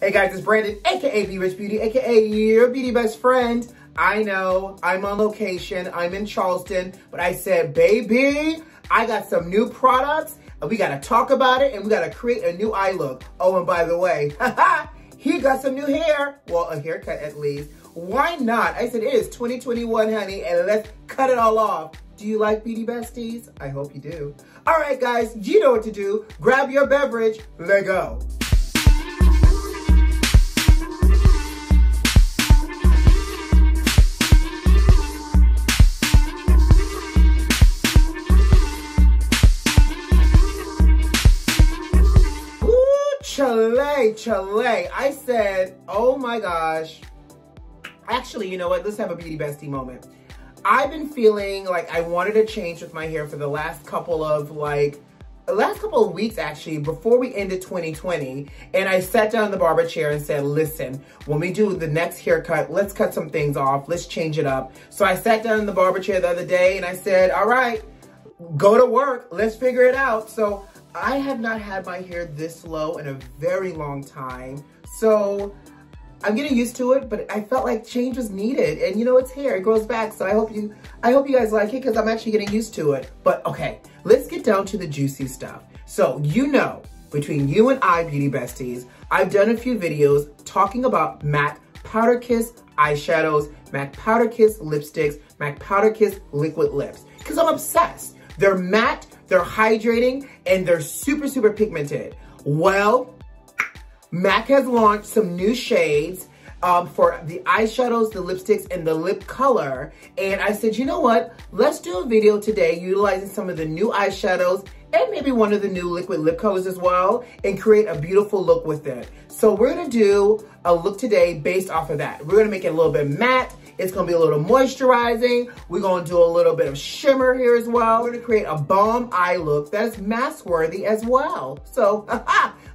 Hey guys, it's Brandon, aka B.Rich Beauty, aka your beauty best friend. I know, I'm on location, I'm in Charleston, but I said, baby, I got some new products, and we gotta talk about it, and we gotta create a new eye look. Oh, and by the way, he got some new hair. Well, a haircut at least. Why not? I said, it is 2021, honey, and let's cut it all off. Do you like beauty besties? I hope you do. All right, guys, you know what to do. Grab your beverage, let go. Chile. I said, oh my gosh. Actually, you know what? Let's have a beauty bestie moment. I've been feeling like I wanted to change with my hair for the last couple of weeks actually, before we ended 2020. And I sat down in the barber chair and said, listen, when we do the next haircut, let's cut some things off. Let's change it up. So I sat down in the barber chair the other day and I said, all right, go to work. Let's figure it out. So I have not had my hair this low in a very long time. So I'm getting used to it, but I felt like change was needed. And you know, it's hair, it grows back. So I hope you guys like it because I'm actually getting used to it. But okay, let's get down to the juicy stuff. So you know, between you and I, beauty besties, I've done a few videos talking about MAC PowderKiss eyeshadows, MAC PowderKiss lipsticks, MAC PowderKiss liquid lips. Because I'm obsessed. They're matte, they're hydrating, and they're super, super pigmented. Well, MAC has launched some new shades for the eyeshadows, the lipsticks, and the lip color. And I said, you know what? Let's do a video today utilizing some of the new eyeshadows and maybe one of the new liquid lip colors as well and create a beautiful look with it. So we're gonna do a look today based off of that. We're gonna make it a little bit matte. It's gonna be a little moisturizing. We're gonna do a little bit of shimmer here as well. We're gonna create a bomb eye look that is mask worthy as well. So,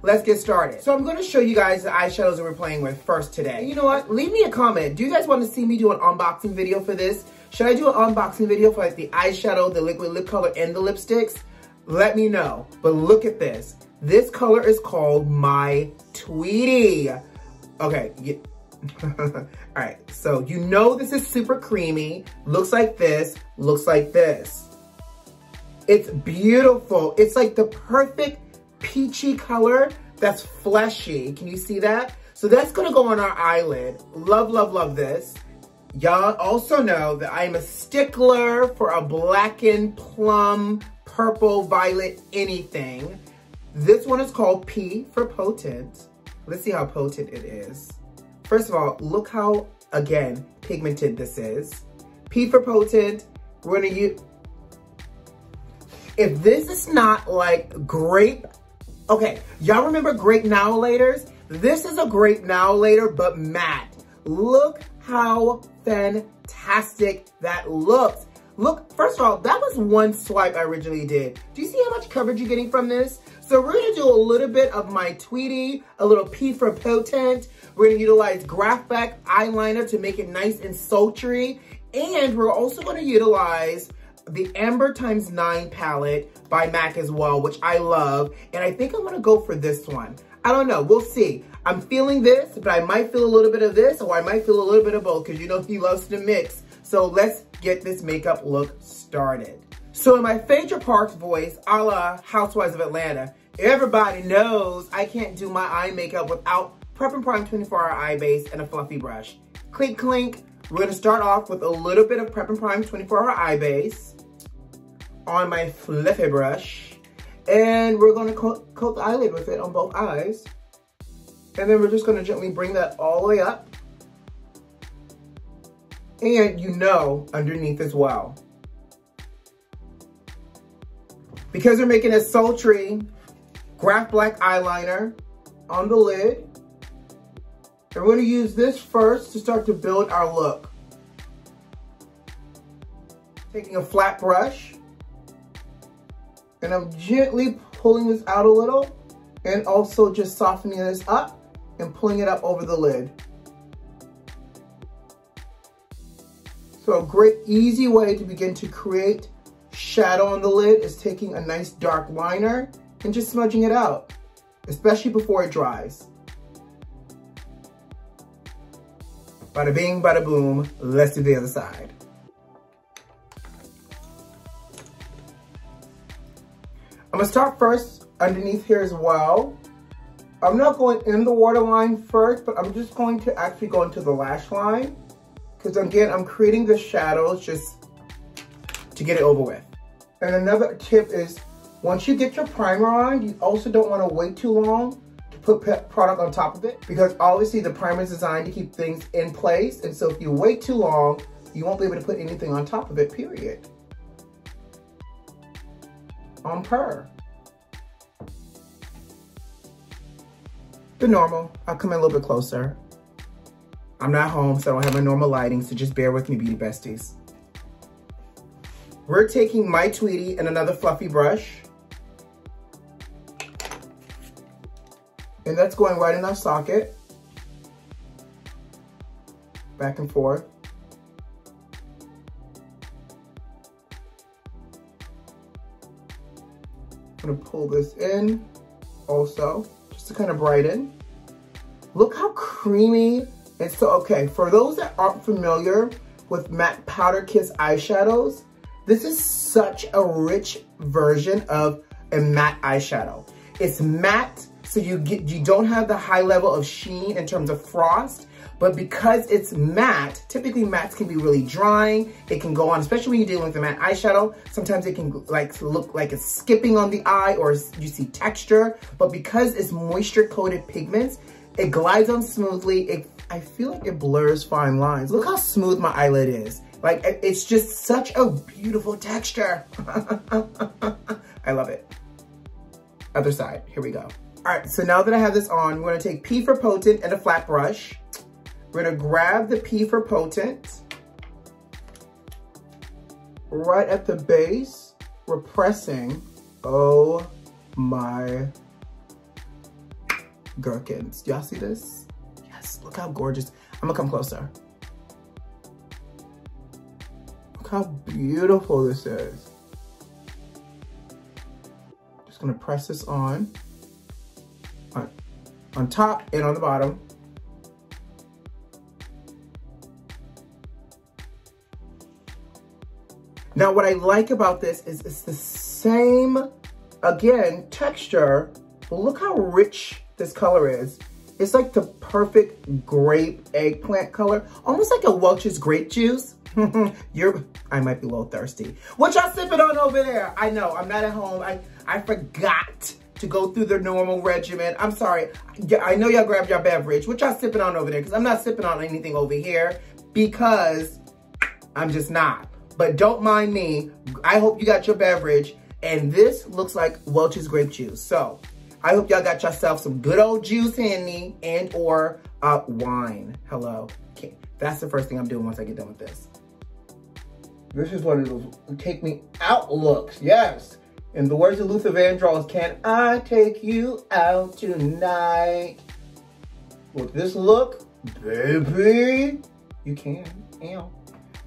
let's get started. So I'm gonna show you guys the eyeshadows that we're playing with first today. And you know what? Leave me a comment. Do you guys wanna see me do an unboxing video for this? Should I do an unboxing video for like the eyeshadow, the liquid lip color, and the lipsticks? Let me know. But look at this. This color is called my Tweedy. Okay, all right, so you know this is super creamy. Looks like this, looks like this. It's beautiful. It's like the perfect peachy color that's fleshy. Can you see that? So that's gonna go on our eyelid. Love, love, love this. Y'all also know that I'm a stickler for a blackened plum, purple, violet, anything. This one is called P for Potent. Let's see how potent it is. First of all, look how, again, pigmented this is. P for Potent, we're gonna use, if this is not like grape, okay, y'all remember grape now laters? This is a grape now later, but matte. Look how fantastic that looks. Look, first of all, that was one swipe I originally did. Do you see how much coverage you're getting from this? So we're gonna do a little bit of my Tweedy, a little P for Potent. We're gonna utilize Graphblack eyeliner to make it nice and sultry. And we're also gonna utilize the Amber x9 palette by MAC as well, which I love. And I think I'm gonna go for this one. I don't know, we'll see. I'm feeling this, but I might feel a little bit of this, or I might feel a little bit of both, because you know he loves to mix. So let's get this makeup look started. So in my Phaedra Parks voice, a la Housewives of Atlanta, everybody knows I can't do my eye makeup without Prep+Prime 24-hour eye base and a fluffy brush. Clink, clink. We're gonna start off with a little bit of Prep+Prime 24-hour eye base on my fluffy brush. And we're gonna coat the eyelid with it on both eyes. And then we're just gonna gently bring that all the way up. And you know, underneath as well. Because we're making a sultry Graphblack eyeliner on the lid. And we're gonna use this first to start to build our look. Taking a flat brush, and I'm gently pulling this out a little, and also just softening this up and pulling it up over the lid. So a great easy way to begin to create shadow on the lid is taking a nice dark liner and just smudging it out, especially before it dries. Bada bing, bada boom. Let's do the other side. I'm gonna start first underneath here as well. I'm not going in the waterline first, but I'm just going to actually go into the lash line. Because again, I'm creating the shadows just to get it over with. And another tip is, once you get your primer on, you also don't want to wait too long to put product on top of it. Because obviously the primer is designed to keep things in place. And so if you wait too long, you won't be able to put anything on top of it, period. On per. The normal. I'll come in a little bit closer. I'm not home, so I don't have my normal lighting, so just bear with me, beauty besties. We're taking my Tweedy and another fluffy brush. And that's going right in our socket. Back and forth. I'm gonna pull this in also, just to kind of brighten. Look how creamy. And so, okay, for those that aren't familiar with matte PowderKiss eyeshadows, this is such a rich version of a matte eyeshadow. It's matte, so you don't have the high level of sheen in terms of frost, but because it's matte, typically mattes can be really drying. It can go on, especially when you're dealing with a matte eyeshadow. Sometimes it can like look like it's skipping on the eye or you see texture, but because it's moisture coated pigments, it glides on smoothly. I feel like it blurs fine lines. Look how smooth my eyelid is. Like, it's just such a beautiful texture. I love it. Other side, here we go. All right, so now that I have this on, we're gonna take P for Potent and a flat brush. We're gonna grab the P for Potent. Right at the base, we're pressing. Oh my gherkins. Do y'all see this? Yes, look how gorgeous. I'm gonna come closer. Look how beautiful this is. Just gonna press this on top and on the bottom. Now what I like about this is it's the same, again, texture, but look how rich this color is. It's like the perfect grape eggplant color, almost like a Welch's grape juice. I might be a little thirsty. What y'all sipping on over there? I know, I'm not at home. I forgot to go through the normal regimen. I'm sorry. I know y'all grabbed your beverage. What y'all sipping on over there? Because I'm not sipping on anything over here because I'm just not. But don't mind me. I hope you got your beverage. And this looks like Welch's grape juice. So I hope y'all got yourself some good old juice handy and or wine. Hello. Okay. That's the first thing I'm doing once I get done with this. This is one of those take me out looks. Yes. In the words of Luther Vandross, can I take you out tonight? With this look, baby, you can. Ew. All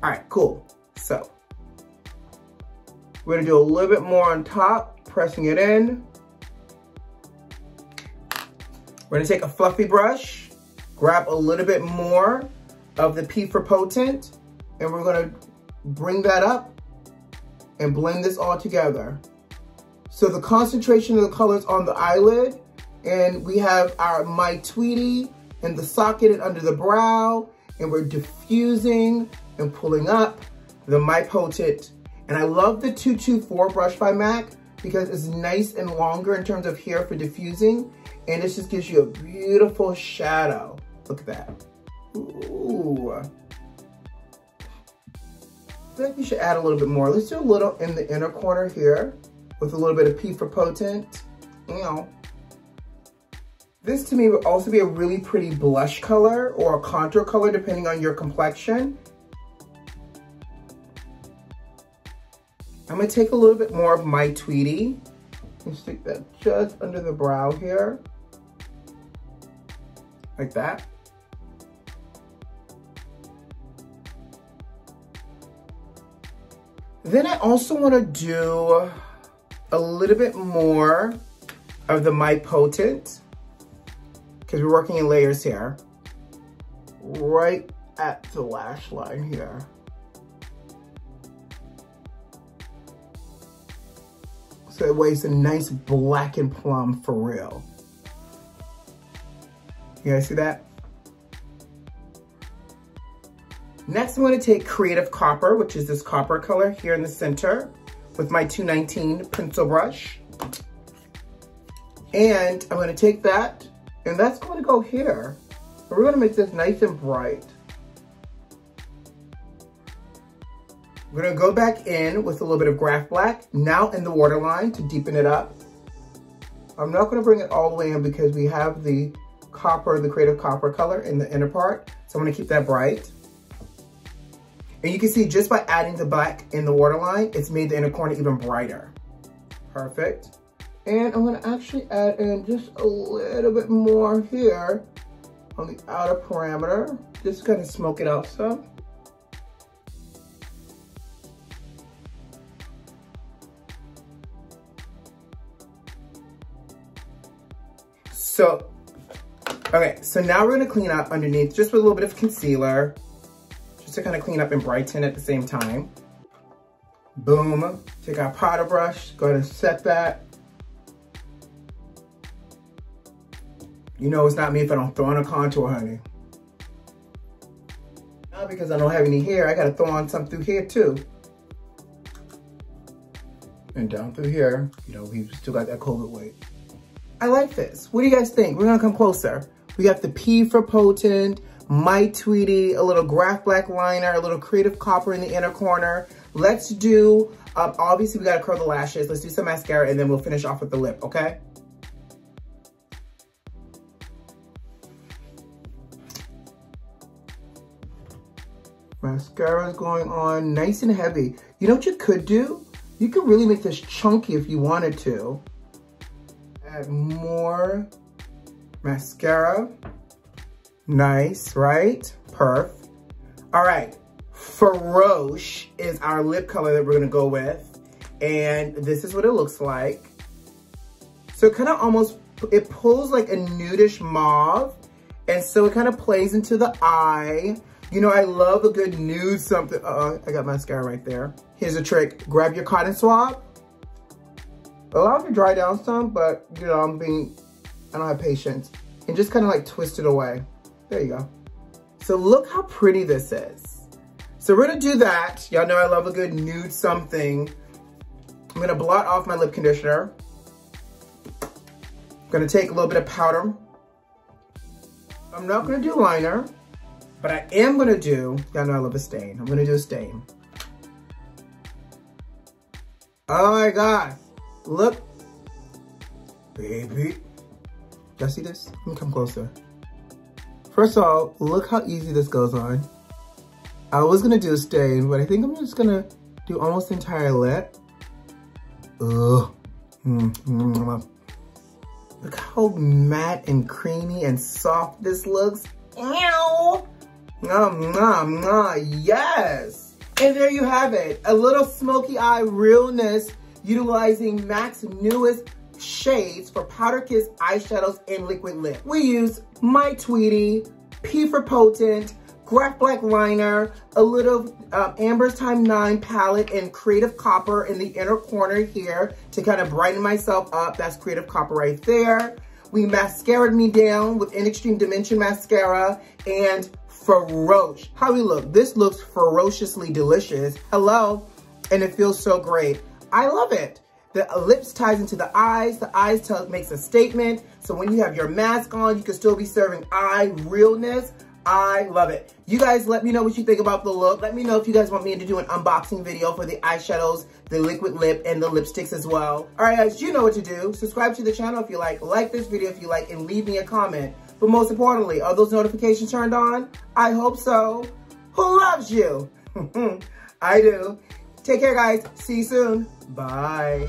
right, cool. So we're gonna do a little bit more on top, pressing it in. We're gonna take a fluffy brush, grab a little bit more of the P for Potent, and we're gonna bring that up and blend this all together. So the concentration of the colors on the eyelid, and we have our My Tweedy in the socket and under the brow, and we're diffusing and pulling up the My Potent. And I love the 224 brush by MAC because it's nice and longer in terms of hair for diffusing, and it just gives you a beautiful shadow. Look at that. Ooh. I feel like we should add a little bit more. Let's do a little in the inner corner here with a little bit of P for Potent. This to me would also be a really pretty blush color or a contour color depending on your complexion. I'm gonna take a little bit more of My Tweedy and stick that just under the brow here. Like that. Then I also wanna do a little bit more of the My Potent, because we're working in layers here, right at the lash line here. So it weighs a nice black and plum for real. You guys see that? Next, I'm going to take Creative Copper, which is this copper color here in the center, with my 219 pencil brush. And I'm going to take that, and that's going to go here. And we're going to make this nice and bright. We're going to go back in with a little bit of Graphblack, now in the waterline to deepen it up. I'm not going to bring it all the way in because we have the copper, the Creative Copper color in the inner part. So I'm going to keep that bright. And you can see just by adding the black in the waterline, it's made the inner corner even brighter. Perfect. And I'm going to actually add in just a little bit more here on the outer parameter. Just kind of smoke it out some. So, okay, so now we're gonna clean up underneath just with a little bit of concealer, just to kind of clean up and brighten at the same time. Boom, take our powder brush, go ahead and set that. You know it's not me if I don't throw on a contour, honey. Now because I don't have any hair, I gotta throw on some through here too. And down through here, you know, we've still got that COVID weight. I like this. What do you guys think? We're gonna come closer. We got the P for Potent, my Tweedy, a little Graphblack liner, a little Creative Copper in the inner corner. Let's do, obviously we gotta curl the lashes. Let's do some mascara and then we'll finish off with the lip, okay? Mascara is going on nice and heavy. You know what you could do? You could really make this chunky if you wanted to. Add more mascara. Nice, right? Perf. All right, Ferosh is our lip color that we're gonna go with. And this is what it looks like. So it kind of almost, it pulls like a nudish mauve. And so it kind of plays into the eye. You know, I love a good nude something. I got mascara right there. Here's a trick. Grab your cotton swab. Allow it to dry down some, but you know, I don't have patience. And just kind of like twist it away. There you go. So look how pretty this is. So we're gonna do that. Y'all know I love a good nude something. I'm gonna blot off my lip conditioner. I'm gonna take a little bit of powder. I'm not gonna do liner, but I am gonna do, y'all know I love a stain. I'm gonna do a stain. Oh my gosh. Look, baby. Y'all see this? Let me come closer. First of all, look how easy this goes on. I was gonna do a stain, but I think I'm just gonna do almost the entire lip. Ugh. Look how matte and creamy and soft this looks. Ow! Yes! And there you have it. A little smoky eye realness utilizing MAC's newest shades for PowderKiss eyeshadows and liquid lip. We use my Tweedy, P for Potent, Graphblack liner, a little Amber's Time 9 palette and Creative Copper in the inner corner here to kind of brighten myself up. That's Creative Copper right there. We mascaraed me down with In Extreme Dimension mascara and Ferosh. How we look? This looks ferociously delicious. Hello. And it feels so great. I love it. The lips ties into the eyes makes a statement. So when you have your mask on, you can still be serving eye realness. I love it. You guys let me know what you think about the look. Let me know if you guys want me to do an unboxing video for the eyeshadows, the liquid lip, and the lipsticks as well. All right, guys, you know what to do. Subscribe to the channel if you like this video if you like, and leave me a comment. But most importantly, are those notifications turned on? I hope so. Who loves you? I do. Take care, guys. See you soon. Bye.